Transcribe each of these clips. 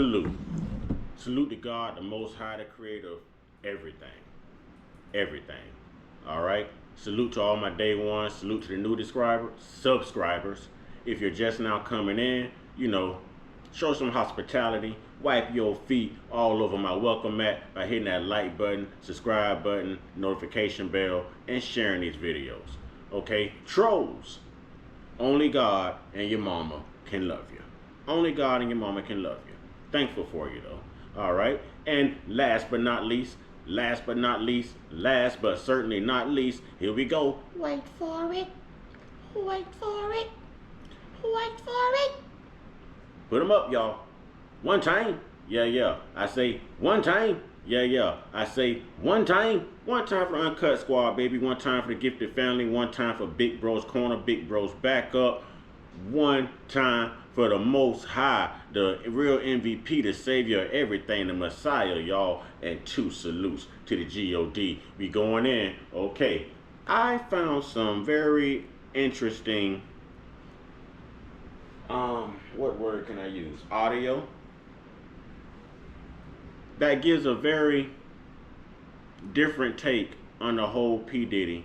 Salute. Salute to God, the Most High, the Creator of everything. Everything. All right? Salute to all my day ones. Salute to the new subscribers. If you're just now coming in, show some hospitality. Wipe your feet all over my welcome mat by hitting that like button, subscribe button, notification bell, and sharing these videos. Okay? Trolls. Only God and your mama can love you. Only God and your mama can love you. Thankful for you, though. All right? And last but certainly not least, here we go. Wait for it. Wait for it. Wait for it. Put them up, y'all. One time. Yeah. I say one time. Yeah. I say one time. One time for the Uncut Squad, baby. One time for the Gifted Family. One time for Big Bro's Corner, Big Bro's Backup. One time for the Most High, the real MVP, the Savior of everything, the Messiah, y'all. And 2 salutes to the G.O.D. We going in. Okay. I found some very interesting, what word can I use? Audio. That gives a very different take on the whole p.diddy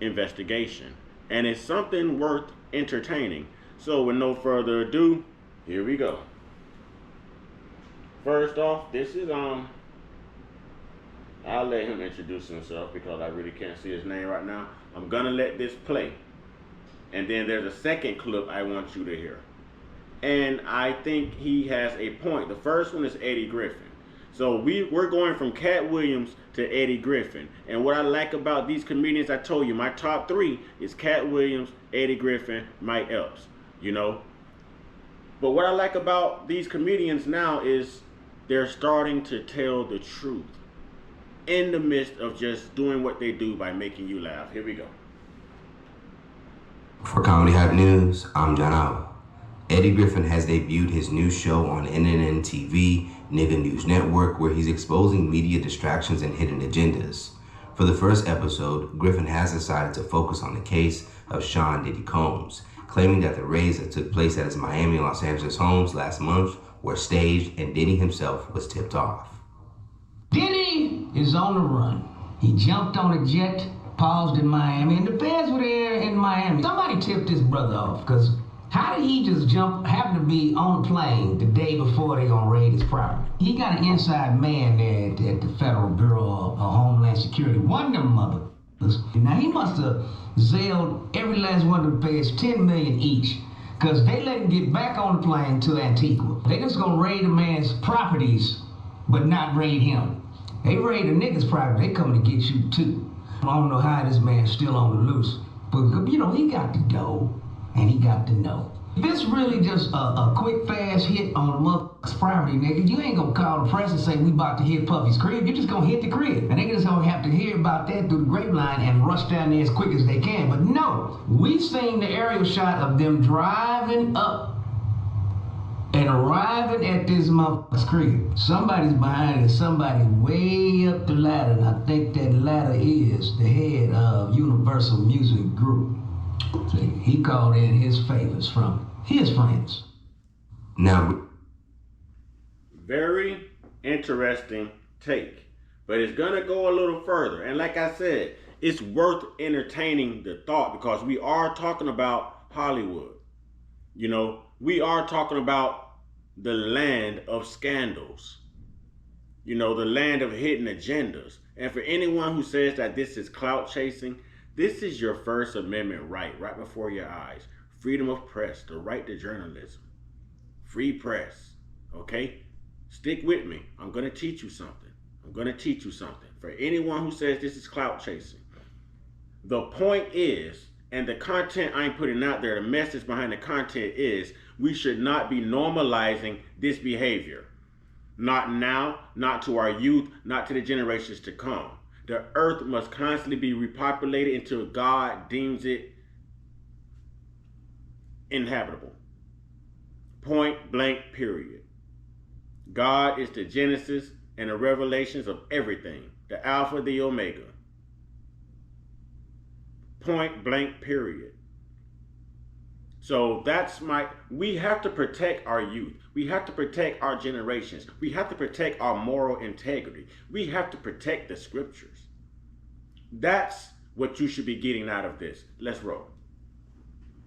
investigation. And it's something worth entertaining. So with no further ado, here we go. First off, this is I'll let him introduce himself because I really can't see his name right now. I'm gonna let this play. And then there's a second clip I want you to hear. And I think he has a point. The first one is Eddie Griffin. So we're going from Cat Williams to Eddie Griffin. And what I like about these comedians, I told you, my top 3 is Cat Williams, Eddie Griffin, Mike Epps, But what I like about these comedians now is they're starting to tell the truth in the midst of just doing what they do by making you laugh. Here we go. For Comedy Hype News, I'm John Alba. Eddie Griffin has debuted his new show on NNN TV, Nigga News Network, where he's exposing media distractions and hidden agendas. For the first episode, Griffin has decided to focus on the case of Sean Diddy Combs, claiming that the raids that took place at his Miami and Los Angeles homes last month were staged and Diddy himself was tipped off. Diddy is on the run. He jumped on a jet, paused in Miami, and the feds were there in Miami. Somebody tipped this brother off, because how did he just happen to be on a plane the day before they gonna raid his property? He got an inside man there at the Federal Bureau of Homeland Security. One of them motherfuckers. Now he must have zailed every last one of the payers $10 million each, because they let him get back on the plane to Antigua. They just gonna raid a man's properties, but not raid him. They raid a nigga's property, they coming to get you too. I don't know how this man's still on the loose, but he got the dough. And he got to know. If it's really just a quick, fast hit on the motherfucker's property, nigga, you ain't gonna call the press and say we about to hit Puffy's crib. You're just gonna hit the crib. And they just gonna have to hear about that through the grapevine and rush down there as quick as they can. But no, we've seen the aerial shot of them driving up and arriving at this motherfucker's crib. Somebody's behind it, somebody way up the ladder, and I think that ladder is the head of Universal Music Group. He called in his favors from his friends. Now, very interesting take, but it's gonna go a little further. And like I said, it's worth entertaining the thought because we are talking about Hollywood. We are talking about the land of scandals. The land of hidden agendas. And for anyone who says that this is clout chasing, this is your First Amendment right before your eyes. Freedom of press, the right to journalism. Free press, okay? Stick with me. I'm going to teach you something. For anyone who says this is clout chasing, the point is, and the content I'm putting out there, the message behind the content is, we should not be normalizing this behavior. Not now, not to our youth, not to the generations to come. The earth must constantly be repopulated until God deems it inhabitable. Point blank, period. God is the genesis and the revelations of everything, the Alpha, the Omega. Point blank, period. So we have to protect our youth. We have to protect our generations. We have to protect our moral integrity. We have to protect the scriptures. That's what you should be getting out of this. Let's roll.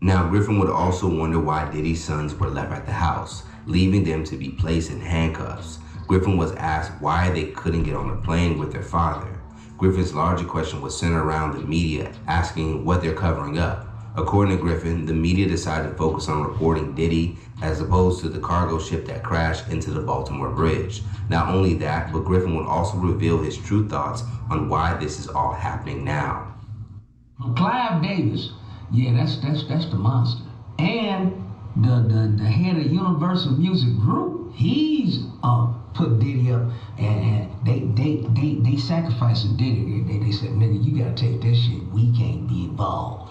Now, Griffin would also wonder why Diddy's sons were left at the house, leaving them to be placed in handcuffs. Griffin was asked why they couldn't get on a plane with their father. Griffin's larger question was centered around the media, asking what they're covering up. According to Griffin, the media decided to focus on reporting Diddy as opposed to the cargo ship that crashed into the Baltimore Bridge. Not only that, but Griffin would also reveal his true thoughts on why this is all happening now. Clive Davis, yeah, that's the monster. And the head of Universal Music Group, he's put Diddy up, and they sacrificing Diddy. They said, nigga, you gotta take this shit. We can't be involved.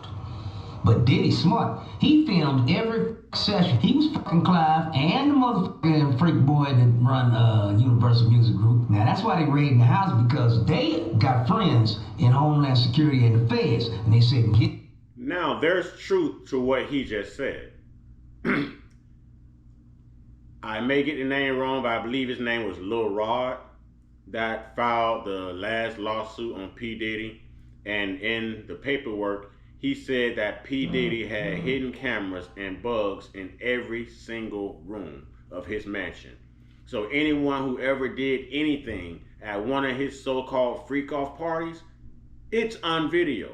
But Diddy's smart. He filmed every session. He was fucking Clive and the motherfucking freak boy that run Universal Music Group. Now that's why they raiding the house, because they got friends in Homeland Security and the feds, and they said, get. Now there's truth to what he just said. I may get the name wrong, but I believe his name was Murad that filed the last lawsuit on p.diddy, and in the paperwork he said that p.diddy had hidden cameras and bugs in every single room of his mansion. So anyone who ever did anything at one of his so-called freak-off parties, it's on video.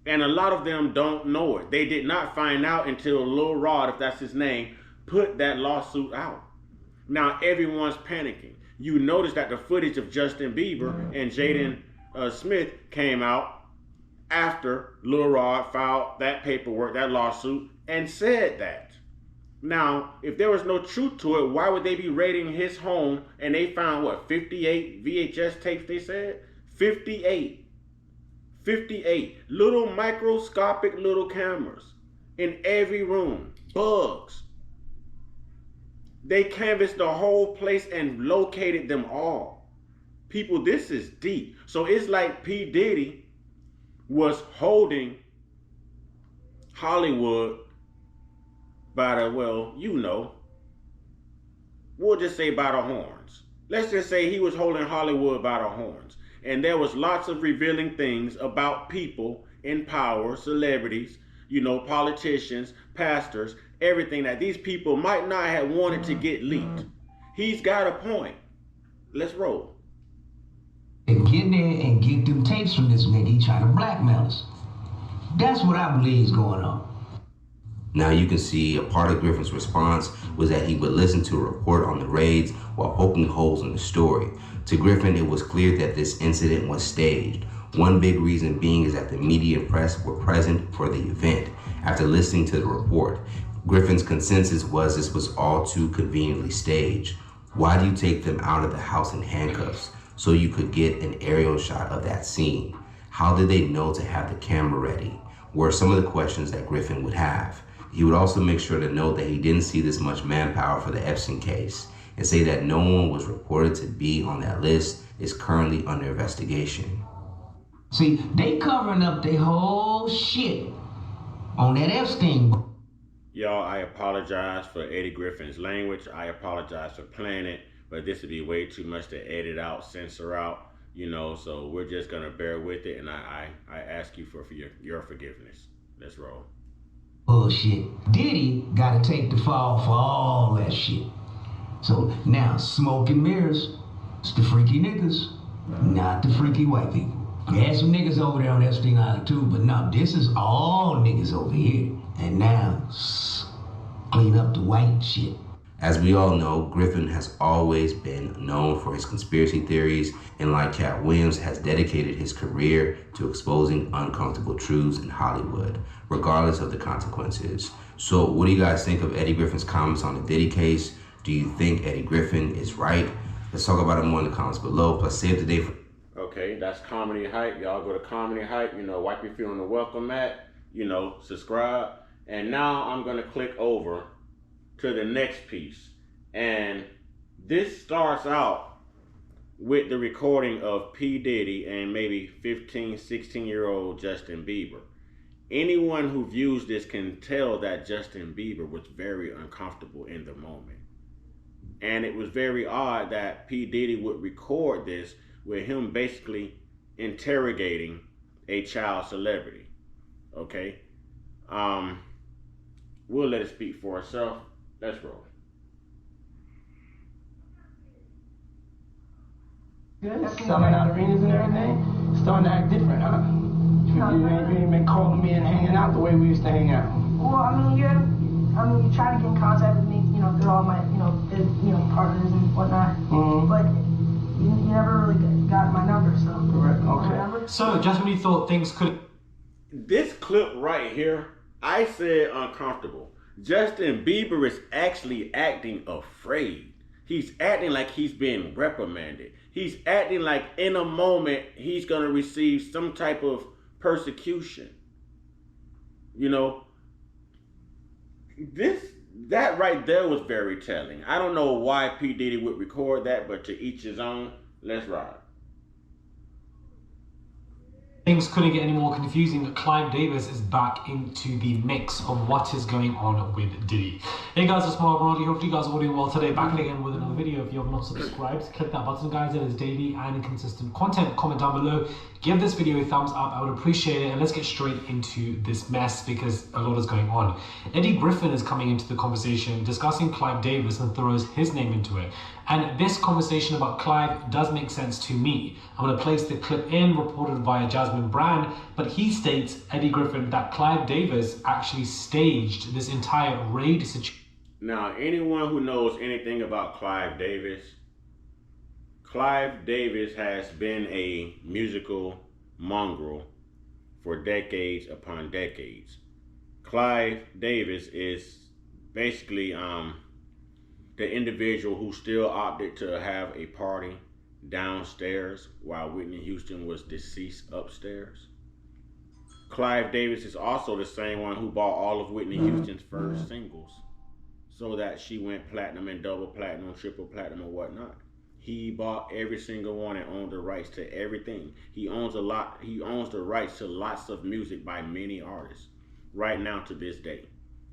And a lot of them don't know it. They did not find out until Lil Rod, if that's his name, put that lawsuit out. Now everyone's panicking. You notice that the footage of Justin Bieber and Jaden Smith came out after Lil Rod filed that paperwork, that lawsuit, and said that. Now, if there was no truth to it, why would they be raiding his home and they found, what, 58 VHS tapes, they said? 58 little microscopic little cameras in every room. Bugs. They canvassed the whole place and located them all. People, this is deep. So it's like P. Diddy was holding Hollywood by the, well, you know, we'll just say by the horns. Let's just say he was holding Hollywood by the horns. And there was lots of revealing things about people in power, celebrities, you know, politicians, pastors, everything that these people might not have wanted to get leaked. He's got a point. Let's roll. And get in there and get them tapes from this nigga. He trying to blackmail us. That's what I believe is going on. Now you can see a part of Griffin's response was that he would listen to a report on the raids while poking holes in the story. To Griffin, it was clear that this incident was staged. One big reason being is that the media and press were present for the event. After listening to the report, Griffin's consensus was this was all too conveniently staged. Why do you take them out of the house in handcuffs so you could get an aerial shot of that scene? How did they know to have the camera ready? Were some of the questions that Griffin would have. He would also make sure to note that he didn't see this much manpower for the Epstein case, and say that no one was reported to be on that list is currently under investigation. See, they covering up their whole shit on that Epstein. Y'all, I apologize for Eddie Griffin's language. I apologize for playing it, but this would be way too much to edit out, censor out, you know, so we're just gonna bear with it, and I ask you for your forgiveness. Let's roll. Bullshit. Diddy gotta take the fall for all that shit. So now, smoke and mirrors, it's the freaky niggas, not the freaky white people. You had some niggas over there on Epstein Island too, but no, this is all niggas over here. And now, clean up the white shit. As we all know, Griffin has always been known for his conspiracy theories, and like Cat Williams, has dedicated his career to exposing uncomfortable truths in Hollywood, regardless of the consequences. So what do you guys think of Eddie Griffin's comments on the Diddy case? Do you think Eddie Griffin is right? Let's talk about it more in the comments below. Plus, save the day for... Okay, that's Comedy Hype. Y'all go to Comedy Hype, you know, wipe your feet on the welcome mat, you know, subscribe. And now I'm going to click over to the next piece. And this starts out with the recording of P. Diddy and maybe 15, 16-year-old Justin Bieber. Anyone who views this can tell that Justin Bieber was very uncomfortable in the moment. And it was very odd that P. Diddy would record this with him basically interrogating a child celebrity. Okay? We'll let it speak for itself. Let's roll. Selling out arenas and everything, starting to act different, huh? You ain't been calling me and hanging out the way we used to hang out. Well, you try to get in contact with me, through all my, partners and whatnot. Mm-hmm. But you never really got my number, so. Correct. Okay. So, just when you thought things could. This clip right here, I said uncomfortable. Justin Bieber is actually acting afraid. He's acting like he's being reprimanded. He's acting like in a moment he's going to receive some type of persecution. That right there was very telling. I don't know why P. Diddy would record that, but to each his own. Let's ride. Things couldn't get any more confusing. Clive Davis is back into the mix of what is going on with Diddy. Hey guys, it's Merali. Hopefully you guys are all doing well today. Back again with another video. If you have not subscribed, click that button, guys. It is daily and consistent content. Comment down below. Give this video a thumbs up. I would appreciate it. And let's get straight into this mess because a lot is going on. Eddie Griffin is coming into the conversation discussing Clive Davis and throws his name into it. And this conversation about Clive does make sense to me. I'm going to place the clip in, reported via Jasmine Brand, but he states, Eddie Griffin, that Clive Davis actually staged this entire raid situation. Now, anyone who knows anything about Clive Davis has been a musical mongrel for decades upon decades. Clive Davis is basically the individual who still opted to have a party downstairs while Whitney Houston was deceased upstairs. Clive Davis is also the same one who bought all of Whitney Houston's first singles so that she went platinum and double platinum, triple platinum and whatnot. He bought every single one and owned the rights to everything. He owns the rights to lots of music by many artists right now to this day.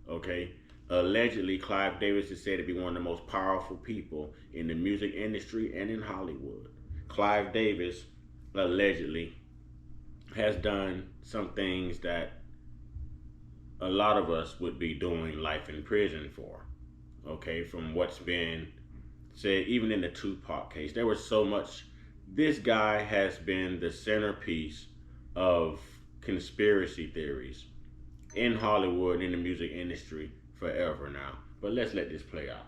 Okay? Allegedly, Clive Davis is said to be one of the most powerful people in the music industry and in Hollywood. Clive Davis allegedly has done some things that a lot of us would be doing life in prison for. Okay, from what's been said, even in the Tupac case, there was so much. This guy has been the centerpiece of conspiracy theories in Hollywood, in the music industry, forever now. But let's let this play out.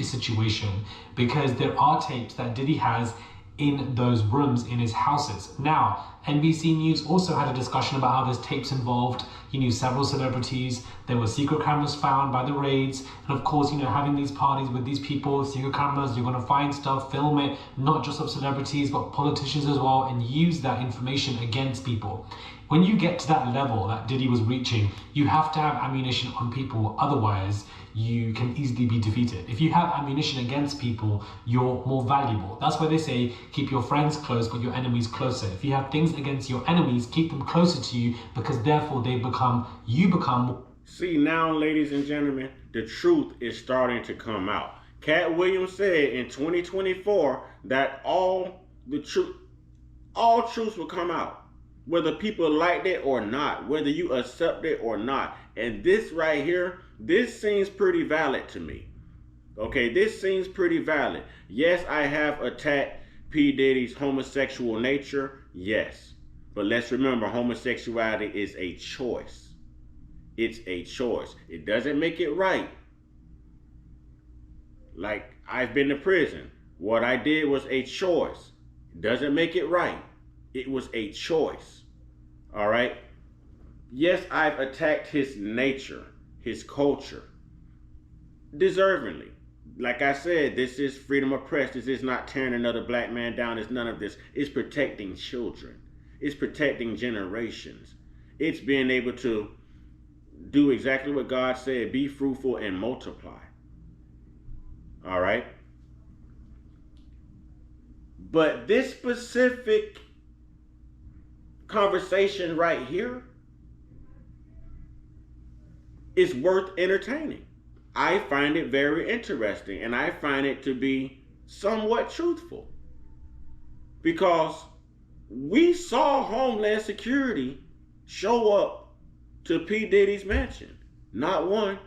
Situation, because there are tapes that Diddy has in those rooms in his houses. Now, NBC News also had a discussion about how there's tapes involved. He knew several celebrities. There were secret cameras found by the raids. And of course, having these parties with these people, secret cameras, you're going to find stuff, film it, not just of celebrities, but politicians as well, and use that information against people. When you get to that level that Diddy was reaching, you have to have ammunition on people. Otherwise, you can easily be defeated. If you have ammunition against people, you're more valuable. That's why they say, keep your friends close, but your enemies closer. If you have things against your enemies, keep them closer to you, because therefore you become. See, now, ladies and gentlemen, the truth is starting to come out. Cat Williams said in 2024 that all truths will come out. Whether people liked it or not, whether you accept it or not. And this right here, this seems pretty valid to me. Okay, this seems pretty valid. Yes, I have attacked P. Diddy's homosexual nature. Yes. But let's remember, homosexuality is a choice. It's a choice. It doesn't make it right. Like, I've been to prison. What I did was a choice. It doesn't make it right. It was a choice. All right? Yes, I've attacked his nature, his culture, deservingly. Like I said, this is freedom of press. This is not tearing another black man down. It's none of this. It's protecting children. It's protecting generations. It's being able to do exactly what God said, be fruitful and multiply. All right? But this specific conversation right here, it's worth entertaining. I find it very interesting, and I find it to be somewhat truthful, because we saw Homeland Security show up to P. Diddy's mansion. Not one,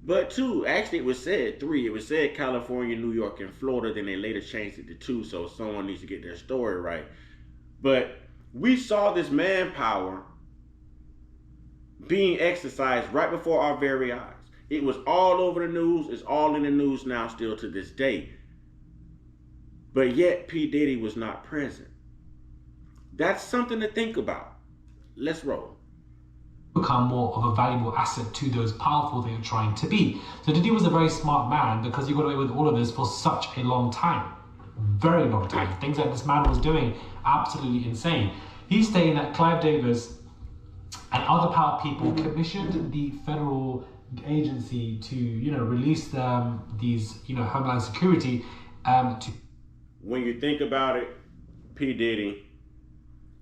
but two. Actually, it was said three. It was said California, New York, and Florida. Then they later changed it to two, so someone needs to get their story right. But we saw this manpower being exercised right before our very eyes. It was all over the news. It's all in the news now still to this day. But yet P. Diddy was not present. That's something to think about. Let's roll. Become more of a valuable asset to those powerful they are trying to be. So Diddy was a very smart man because he got away with all of this for such a long time. Very long time. Things that this man was doing, absolutely insane. He's saying that Clive Davis and other power people commissioned the federal agency to, release these, Homeland Security to. When you think about it, P. Diddy,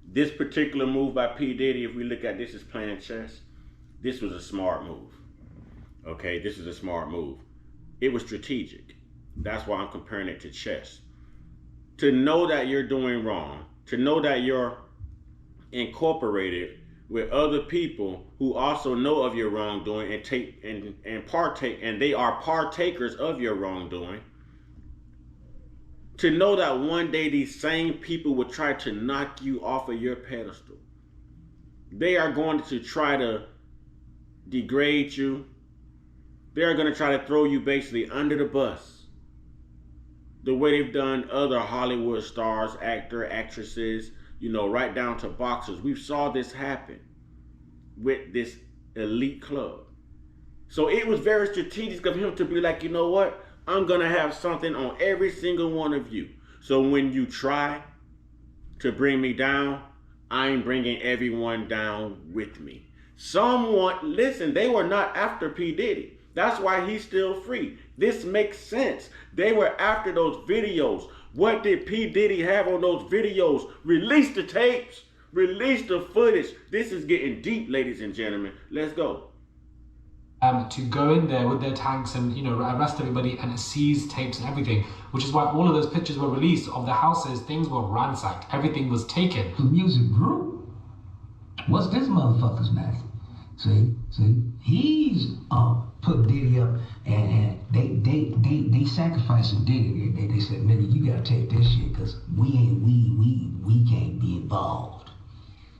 this particular move by P. Diddy, if we look at this as playing chess, this was a smart move. Okay, this is a smart move. It was strategic. That's why I'm comparing it to chess. To know that you're doing wrong, to know that you're incorporated with other people who also know of your wrongdoing and take and partake, and they are partakers of your wrongdoing. To know that one day these same people will try to knock you off of your pedestal. They are going to try to degrade you. They are going to try to throw you basically under the bus. The way they've done other Hollywood stars, actresses, right down to boxers. We saw this happen with this elite club. So it was very strategic of him to be like, you know what? I'm going to have something on every single one of you. So when you try to bring me down, I'm bringing everyone down with me. Listen, they were not after P. Diddy. That's why he's still free. This makes sense. They were after those videos. What did P. Diddy have on those videos? Release the tapes. Release the footage. This is getting deep, ladies and gentlemen. Let's go. To go in there with their tanks and arrest everybody and seize tapes and everything, which is why all of those pictures were released of the houses. Things were ransacked, everything was taken. The music group. What's this motherfucker's name? See, he's put Diddy up, and they sacrificing Diddy. They said, nigga, you gotta take this shit, cause we can't be involved.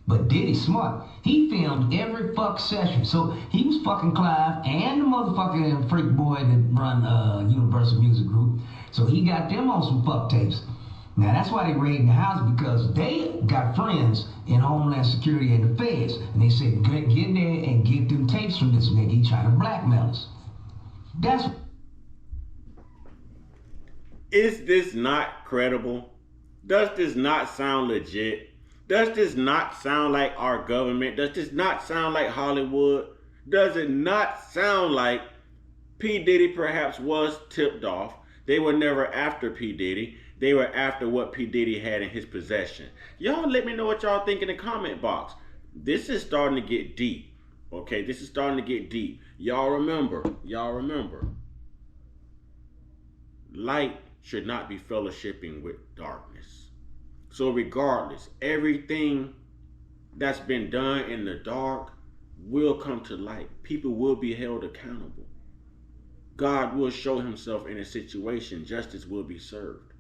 But Diddy smart. He filmed every fuck session. So he was fucking Clive and the motherfucking freak boy that run Universal Music Group. So he got them on some fuck tapes. Now that's why they raiding the house, because they got friends in Homeland Security and the feds. And they said, get in there and get them tapes from this nigga. He trying to blackmail us. Is this not credible? Does this not sound legit? Does this not sound like our government? Does this not sound like Hollywood? Does it not sound like P. Diddy perhaps was tipped off? They were never after P. Diddy. They were after what P. Diddy had in his possession. Y'all let me know what y'all think in the comment box. This is starting to get deep. Okay, this is starting to get deep. Y'all remember. Light should not be fellowshipping with darkness. So regardless, everything that's been done in the dark will come to light. People will be held accountable. God will show himself in a situation. Justice will be served.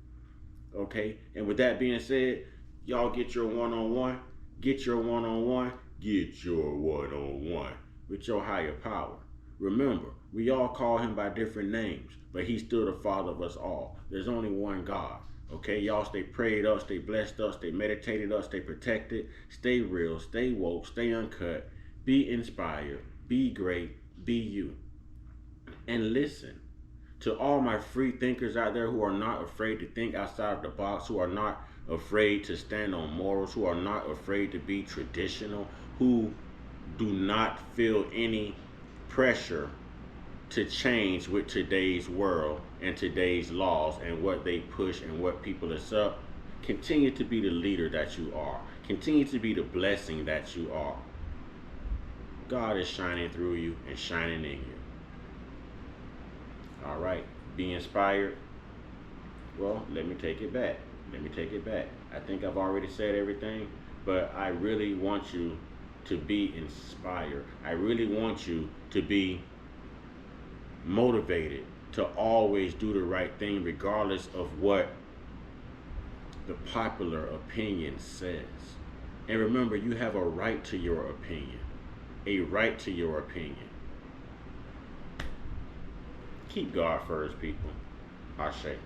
Okay? And with that being said, y'all get your one-on-one. Get your one-on-one. Get your one-on-one with your higher power. Remember, we all call him by different names, but he's still the Father of us all. There's only one God. Okay, y'all stay prayed up, stay blessed up, stay meditated up, stay protected, stay real, stay woke, stay uncut, be inspired, be great, be you. And listen to all my free thinkers out there who are not afraid to think outside of the box, who are not afraid to stand on morals, who are not afraid to be traditional, who do not feel any pressure to change with today's world and today's laws and what they push and what people accept. Continue to be the leader that you are. Continue to be the blessing that you are. God is shining through you and shining in you. All right, be inspired. Well, let me take it back. Let me take it back. I think I've already said everything, but I really want you to be inspired. I really want you to be motivated to always do the right thing regardless of what the popular opinion says. And remember, you have a right to your opinion. A right to your opinion. Keep God first, people. Ashe.